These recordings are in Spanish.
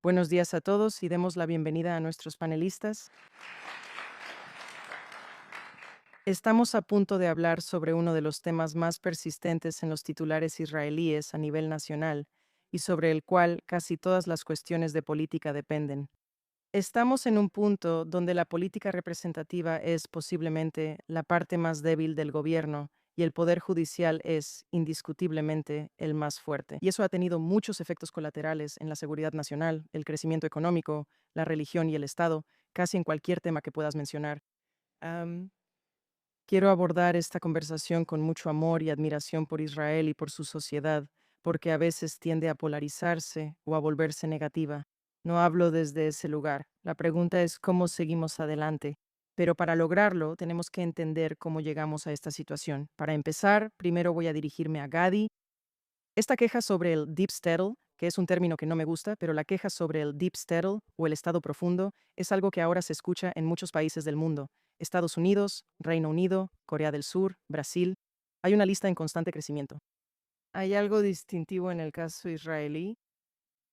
Buenos días a todos y demos la bienvenida a nuestros panelistas. Estamos a punto de hablar sobre uno de los temas más persistentes en los titulares israelíes a nivel nacional y sobre el cual casi todas las cuestiones de política dependen. Estamos en un punto donde la política representativa es posiblemente la parte más débil del gobierno y el poder judicial es, indiscutiblemente, el más fuerte. Y eso ha tenido muchos efectos colaterales en la seguridad nacional, el crecimiento económico, la religión y el Estado, casi en cualquier tema que puedas mencionar. Am, Quiero abordar esta conversación con mucho amor y admiración por Israel y por su sociedad, porque a veces tiende a polarizarse o a volverse negativa. No hablo desde ese lugar. La pregunta es cómo seguimos adelante. Pero para lograrlo, tenemos que entender cómo llegamos a esta situación. Para empezar, primero voy a dirigirme a Gadi. Esta queja sobre el deep state, que es un término que no me gusta, pero la queja sobre el deep state o el estado profundo es algo que ahora se escucha en muchos países del mundo. Estados Unidos, Reino Unido, Corea del Sur, Brasil. Hay una lista en constante crecimiento. ¿Hay algo distintivo en el caso israelí?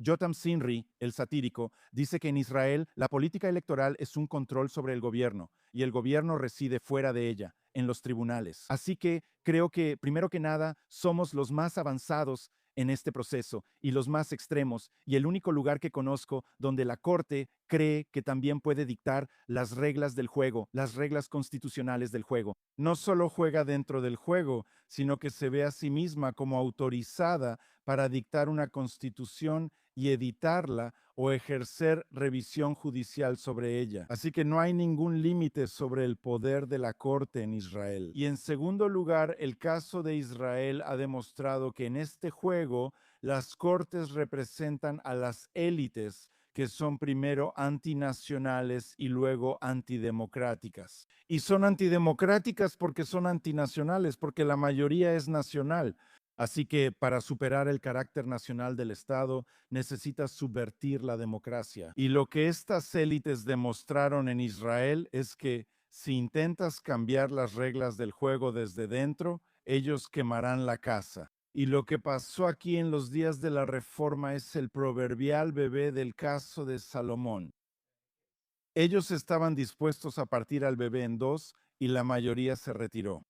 Jotam Sinri, el satírico, dice que en Israel la política electoral es un control sobre el gobierno y el gobierno reside fuera de ella, en los tribunales. Así que creo que, primero que nada, somos los más avanzados en este proceso y los más extremos y el único lugar que conozco donde la Corte cree que también puede dictar las reglas del juego, las reglas constitucionales del juego. No solo juega dentro del juego, sino que se ve a sí misma como autorizada para dictar una constitución y editarla o ejercer revisión judicial sobre ella. Así que no hay ningún límite sobre el poder de la Corte en Israel. Y en segundo lugar, el caso de Israel ha demostrado que en este juego las Cortes representan a las élites que son primero antinacionales y luego antidemocráticas. Y son antidemocráticas porque son antinacionales, porque la mayoría es nacional. Así que para superar el carácter nacional del Estado necesitas subvertir la democracia. Y lo que estas élites demostraron en Israel es que si intentas cambiar las reglas del juego desde dentro, ellos quemarán la casa. Y lo que pasó aquí en los días de la Reforma es el proverbial bebé del caso de Salomón. Ellos estaban dispuestos a partir al bebé en dos y la mayoría se retiró.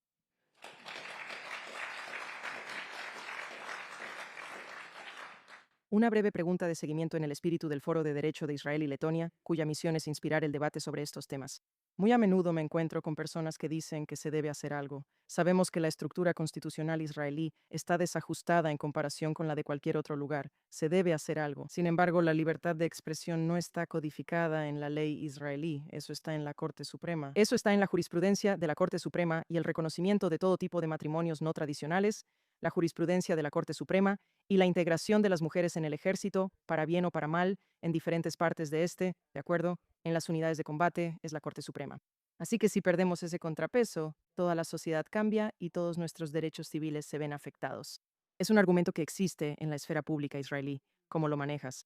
Una breve pregunta de seguimiento en el espíritu del Foro de Derecho de Israel y Letonia, cuya misión es inspirar el debate sobre estos temas. Muy a menudo me encuentro con personas que dicen que se debe hacer algo. Sabemos que la estructura constitucional israelí está desajustada en comparación con la de cualquier otro lugar. Se debe hacer algo. Sin embargo, la libertad de expresión no está codificada en la ley israelí. Eso está en la Corte Suprema. Eso está en la jurisprudencia de la Corte Suprema y el reconocimiento de todo tipo de matrimonios no tradicionales, la jurisprudencia de la Corte Suprema y la integración de las mujeres en el ejército, para bien o para mal, en diferentes partes de este, ¿de acuerdo? En las unidades de combate, es la Corte Suprema. Así que si perdemos ese contrapeso, toda la sociedad cambia y todos nuestros derechos civiles se ven afectados. Es un argumento que existe en la esfera pública israelí. ¿Cómo lo manejas?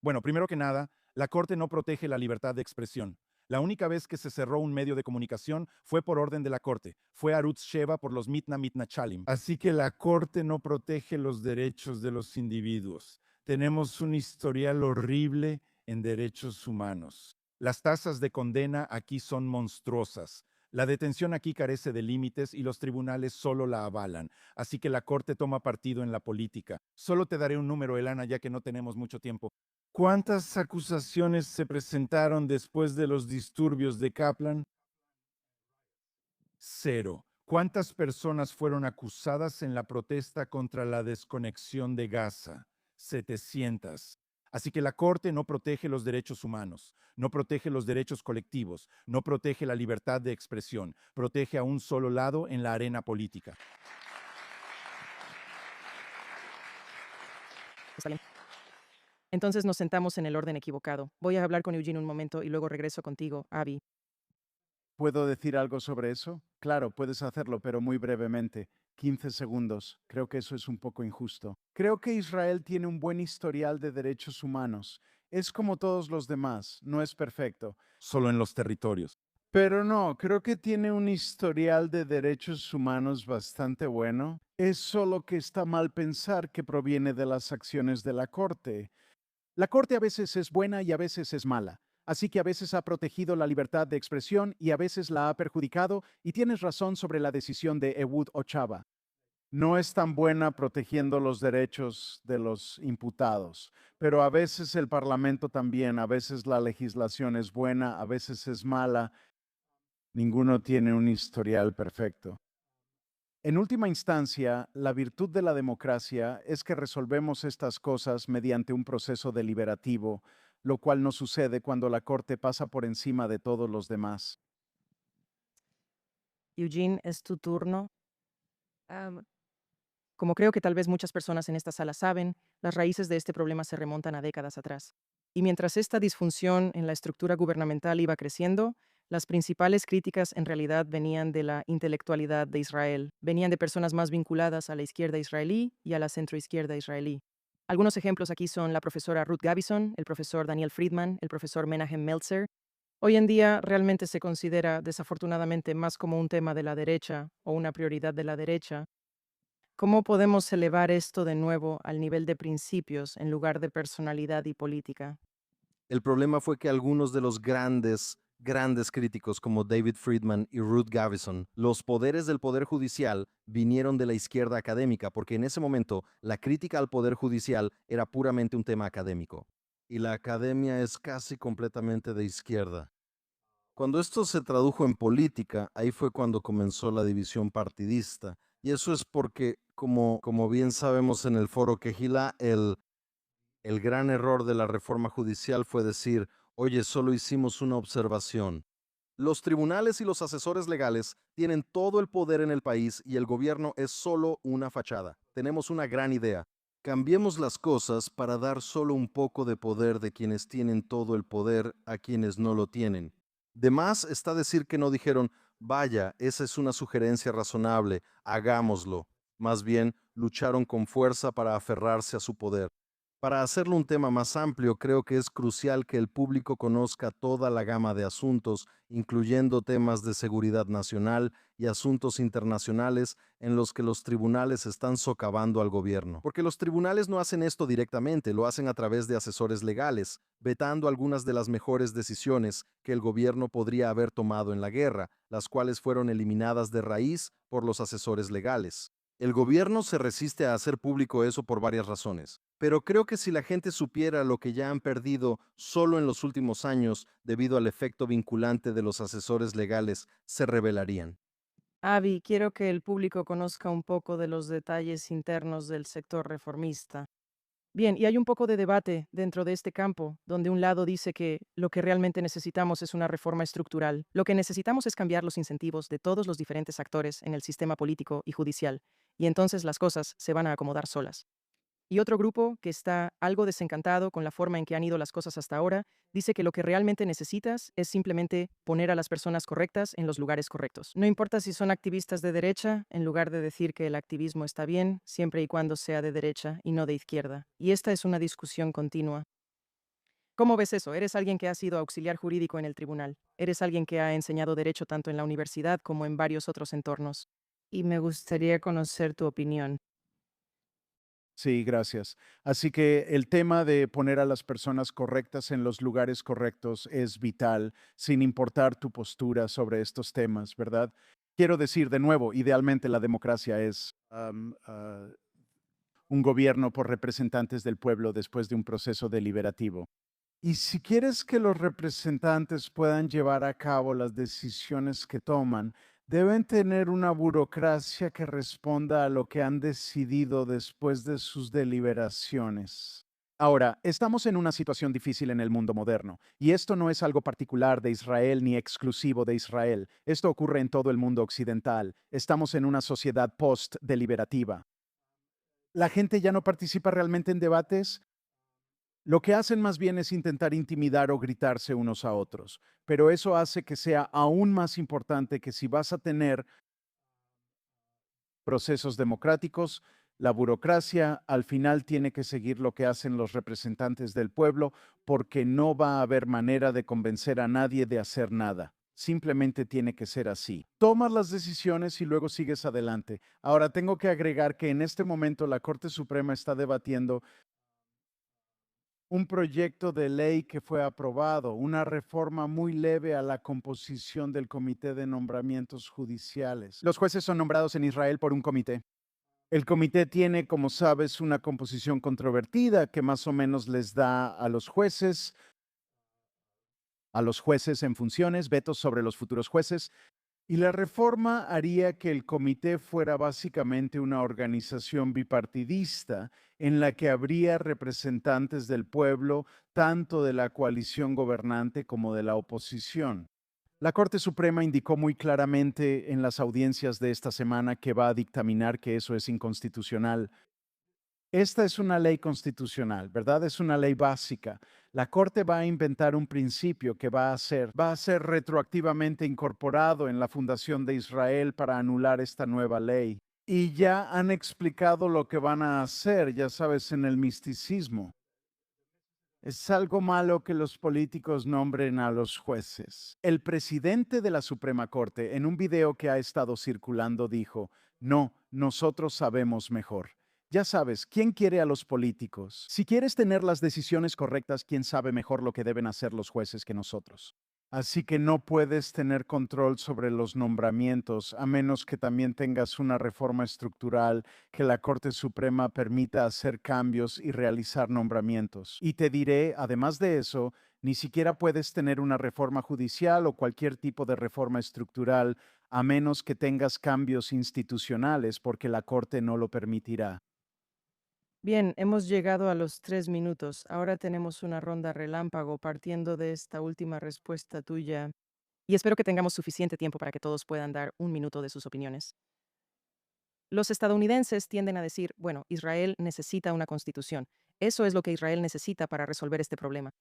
Bueno, primero que nada, la Corte no protege la libertad de expresión. La única vez que se cerró un medio de comunicación fue por orden de la Corte. Fue Arutz Sheva por los Mitna Mitnachalim. Así que la Corte no protege los derechos de los individuos. Tenemos un historial horrible en derechos humanos. Las tasas de condena aquí son monstruosas. La detención aquí carece de límites y los tribunales solo la avalan. Así que la Corte toma partido en la política. Solo te daré un número, Elana, ya que no tenemos mucho tiempo. ¿Cuántas acusaciones se presentaron después de los disturbios de Kaplan? Cero. ¿Cuántas personas fueron acusadas en la protesta contra la desconexión de Gaza? 700. Así que la Corte no protege los derechos humanos, no protege los derechos colectivos, no protege la libertad de expresión, protege a un solo lado en la arena política. Está bien. Entonces nos sentamos en el orden equivocado. Voy a hablar con Eugene un momento y luego regreso contigo, Abby. ¿Puedo decir algo sobre eso? Claro, puedes hacerlo, pero muy brevemente. 15 segundos. Creo que eso es un poco injusto. Creo que Israel tiene un buen historial de derechos humanos. Es como todos los demás, no es perfecto. Solo en los territorios. Pero no, creo que tiene un historial de derechos humanos bastante bueno. Es solo que está mal pensar que proviene de las acciones de la Corte. La Corte a veces es buena y a veces es mala. Así que a veces ha protegido la libertad de expresión y a veces la ha perjudicado, y tienes razón sobre la decisión de Ehud Ochava. No es tan buena protegiendo los derechos de los imputados, pero a veces el Parlamento también, a veces la legislación es buena, a veces es mala. Ninguno tiene un historial perfecto. En última instancia, la virtud de la democracia es que resolvemos estas cosas mediante un proceso deliberativo, lo cual no sucede cuando la Corte pasa por encima de todos los demás. Eugene, es tu turno. Como creo que tal vez muchas personas en esta sala saben, las raíces de este problema se remontan a décadas atrás. Y mientras esta disfunción en la estructura gubernamental iba creciendo, las principales críticas en realidad venían de la intelectualidad de Israel, venían de personas más vinculadas a la izquierda israelí y a la centroizquierda israelí. Algunos ejemplos aquí son la profesora Ruth Gavison, el profesor Daniel Friedman, el profesor Menahem Meltzer. Hoy en día realmente se considera desafortunadamente más como un tema de la derecha o una prioridad de la derecha. ¿Cómo podemos elevar esto de nuevo al nivel de principios en lugar de personalidad y política? El problema fue que algunos de los grandes críticos como David Friedman y Ruth Gavison, los poderes del Poder Judicial vinieron de la izquierda académica, porque en ese momento la crítica al Poder Judicial era puramente un tema académico. Y la academia es casi completamente de izquierda. Cuando esto se tradujo en política, ahí fue cuando comenzó la división partidista. Y eso es porque, como bien sabemos en el foro Quejilá, el gran error de la reforma judicial fue decir, oye, solo hicimos una observación. Los tribunales y los asesores legales tienen todo el poder en el país y el gobierno es solo una fachada. Tenemos una gran idea. Cambiemos las cosas para dar solo un poco de poder de quienes tienen todo el poder a quienes no lo tienen. De más está decir que no dijeron, vaya, esa es una sugerencia razonable, hagámoslo. Más bien, lucharon con fuerza para aferrarse a su poder. Para hacerlo un tema más amplio, creo que es crucial que el público conozca toda la gama de asuntos, incluyendo temas de seguridad nacional y asuntos internacionales en los que los tribunales están socavando al gobierno. Porque los tribunales no hacen esto directamente, lo hacen a través de asesores legales, vetando algunas de las mejores decisiones que el gobierno podría haber tomado en la guerra, las cuales fueron eliminadas de raíz por los asesores legales. El gobierno se resiste a hacer público eso por varias razones, pero creo que si la gente supiera lo que ya han perdido solo en los últimos años debido al efecto vinculante de los asesores legales, se rebelarían. Avi, quiero que el público conozca un poco de los detalles internos del sector reformista. Bien, y hay un poco de debate dentro de este campo, donde un lado dice que lo que realmente necesitamos es una reforma estructural. Lo que necesitamos es cambiar los incentivos de todos los diferentes actores en el sistema político y judicial, y entonces las cosas se van a acomodar solas. Y otro grupo, que está algo desencantado con la forma en que han ido las cosas hasta ahora, dice que lo que realmente necesitas es simplemente poner a las personas correctas en los lugares correctos. No importa si son activistas de derecha, en lugar de decir que el activismo está bien, siempre y cuando sea de derecha y no de izquierda. Y esta es una discusión continua. ¿Cómo ves eso? Eres alguien que ha sido auxiliar jurídico en el tribunal. Eres alguien que ha enseñado derecho tanto en la universidad como en varios otros entornos. Y me gustaría conocer tu opinión. Sí, gracias. Así que el tema de poner a las personas correctas en los lugares correctos es vital, sin importar tu postura sobre estos temas, ¿verdad? Quiero decir de nuevo, idealmente la democracia es un gobierno por representantes del pueblo después de un proceso deliberativo. Y si quieres que los representantes puedan llevar a cabo las decisiones que toman, deben tener una burocracia que responda a lo que han decidido después de sus deliberaciones. Ahora, estamos en una situación difícil en el mundo moderno, y esto no es algo particular de Israel ni exclusivo de Israel. Esto ocurre en todo el mundo occidental. Estamos en una sociedad post-deliberativa. La gente ya no participa realmente en debates. Lo que hacen más bien es intentar intimidar o gritarse unos a otros, pero eso hace que sea aún más importante que si vas a tener procesos democráticos, la burocracia al final tiene que seguir lo que hacen los representantes del pueblo porque no va a haber manera de convencer a nadie de hacer nada. Simplemente tiene que ser así. Tomas las decisiones y luego sigues adelante. Ahora tengo que agregar que en este momento la Corte Suprema está debatiendo un proyecto de ley que fue aprobado, una reforma muy leve a la composición del Comité de Nombramientos Judiciales. Los jueces son nombrados en Israel por un comité. El comité tiene, como sabes, una composición controvertida que más o menos les da a los jueces en funciones, vetos sobre los futuros jueces, y la reforma haría que el comité fuera básicamente una organización bipartidista en la que habría representantes del pueblo, tanto de la coalición gobernante como de la oposición. La Corte Suprema indicó muy claramente en las audiencias de esta semana que va a dictaminar que eso es inconstitucional. Esta es una ley constitucional, ¿verdad? Es una ley básica. La Corte va a inventar un principio que va a ser retroactivamente incorporado en la fundación de Israel para anular esta nueva ley. Y ya han explicado lo que van a hacer, ya sabes, en el misticismo. Es algo malo que los políticos nombren a los jueces. El presidente de la Suprema Corte, en un video que ha estado circulando, dijo, no, nosotros sabemos mejor. Ya sabes, ¿quién quiere a los políticos? Si quieres tener las decisiones correctas, ¿quién sabe mejor lo que deben hacer los jueces que nosotros? Así que no puedes tener control sobre los nombramientos a menos que también tengas una reforma estructural que la Corte Suprema permita hacer cambios y realizar nombramientos. Y te diré, además de eso, ni siquiera puedes tener una reforma judicial o cualquier tipo de reforma estructural a menos que tengas cambios institucionales porque la Corte no lo permitirá. Bien, hemos llegado a los 3 minutos. Ahora tenemos una ronda relámpago partiendo de esta última respuesta tuya. Y espero que tengamos suficiente tiempo para que todos puedan dar 1 minuto de sus opiniones. Los estadounidenses tienden a decir, bueno, Israel necesita una constitución. Eso es lo que Israel necesita para resolver este problema.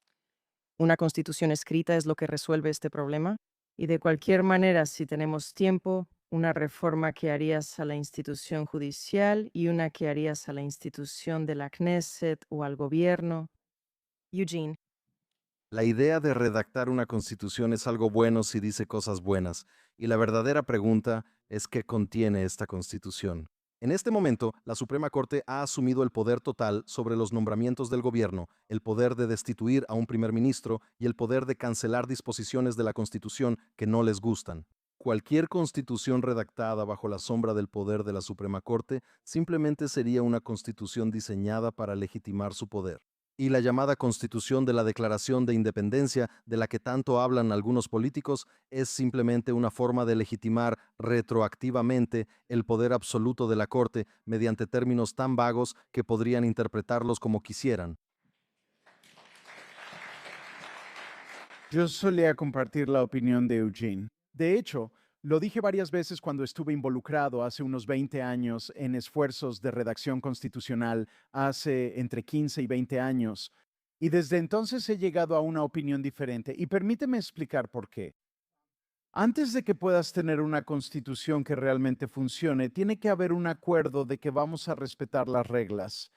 ¿Una constitución escrita es lo que resuelve este problema? Y de cualquier manera, si tenemos tiempo, una reforma que harías a la institución judicial y una que harías a la institución de la Knesset o al gobierno. Eugene. La idea de redactar una constitución es algo bueno si dice cosas buenas, y la verdadera pregunta es qué contiene esta constitución. En este momento, la Suprema Corte ha asumido el poder total sobre los nombramientos del gobierno, el poder de destituir a un primer ministro y el poder de cancelar disposiciones de la Constitución que no les gustan. Cualquier constitución redactada bajo la sombra del poder de la Suprema Corte simplemente sería una constitución diseñada para legitimar su poder. Y la llamada Constitución de la Declaración de Independencia, de la que tanto hablan algunos políticos, es simplemente una forma de legitimar retroactivamente el poder absoluto de la Corte mediante términos tan vagos que podrían interpretarlos como quisieran. Yo solía compartir la opinión de Eugene. De hecho, lo dije varias veces cuando estuve involucrado hace unos 20 años en esfuerzos de redacción constitucional, hace entre 15 y 20 años, y desde entonces he llegado a una opinión diferente, y permíteme explicar por qué. Antes de que puedas tener una constitución que realmente funcione, tiene que haber un acuerdo de que vamos a respetar las reglas.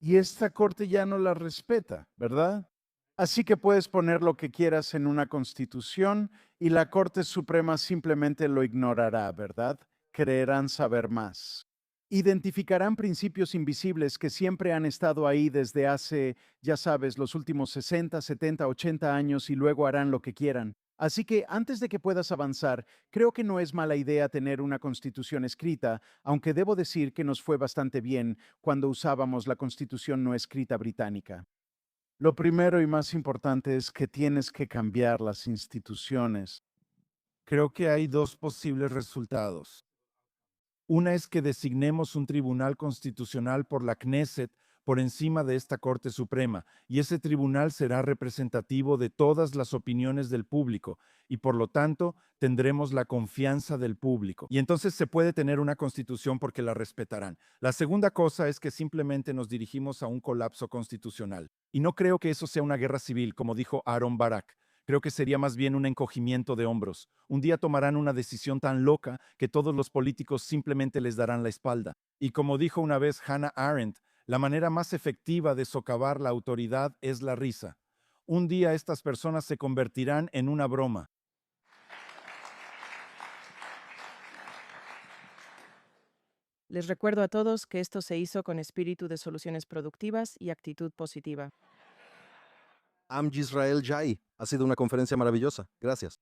Y esta corte ya no las respeta, ¿verdad? Así que puedes poner lo que quieras en una constitución y la Corte Suprema simplemente lo ignorará, ¿verdad? Creerán saber más. Identificarán principios invisibles que siempre han estado ahí desde hace, ya sabes, los últimos 60, 70, 80 años y luego harán lo que quieran. Así que antes de que puedas avanzar, creo que no es mala idea tener una constitución escrita, aunque debo decir que nos fue bastante bien cuando usábamos la constitución no escrita británica. Lo primero y más importante es que tienes que cambiar las instituciones. Creo que hay dos posibles resultados. Una es que designemos un tribunal constitucional por la Knesset por encima de esta Corte Suprema, y ese tribunal será representativo de todas las opiniones del público, y por lo tanto tendremos la confianza del público. Y entonces se puede tener una constitución porque la respetarán. La segunda cosa es que simplemente nos dirigimos a un colapso constitucional. Y no creo que eso sea una guerra civil, como dijo Aaron Barak. Creo que sería más bien un encogimiento de hombros. Un día tomarán una decisión tan loca que todos los políticos simplemente les darán la espalda. Y como dijo una vez Hannah Arendt, la manera más efectiva de socavar la autoridad es la risa. Un día estas personas se convertirán en una broma. Les recuerdo a todos que esto se hizo con espíritu de soluciones productivas y actitud positiva. Am Yisrael Jai. Ha sido una conferencia maravillosa. Gracias.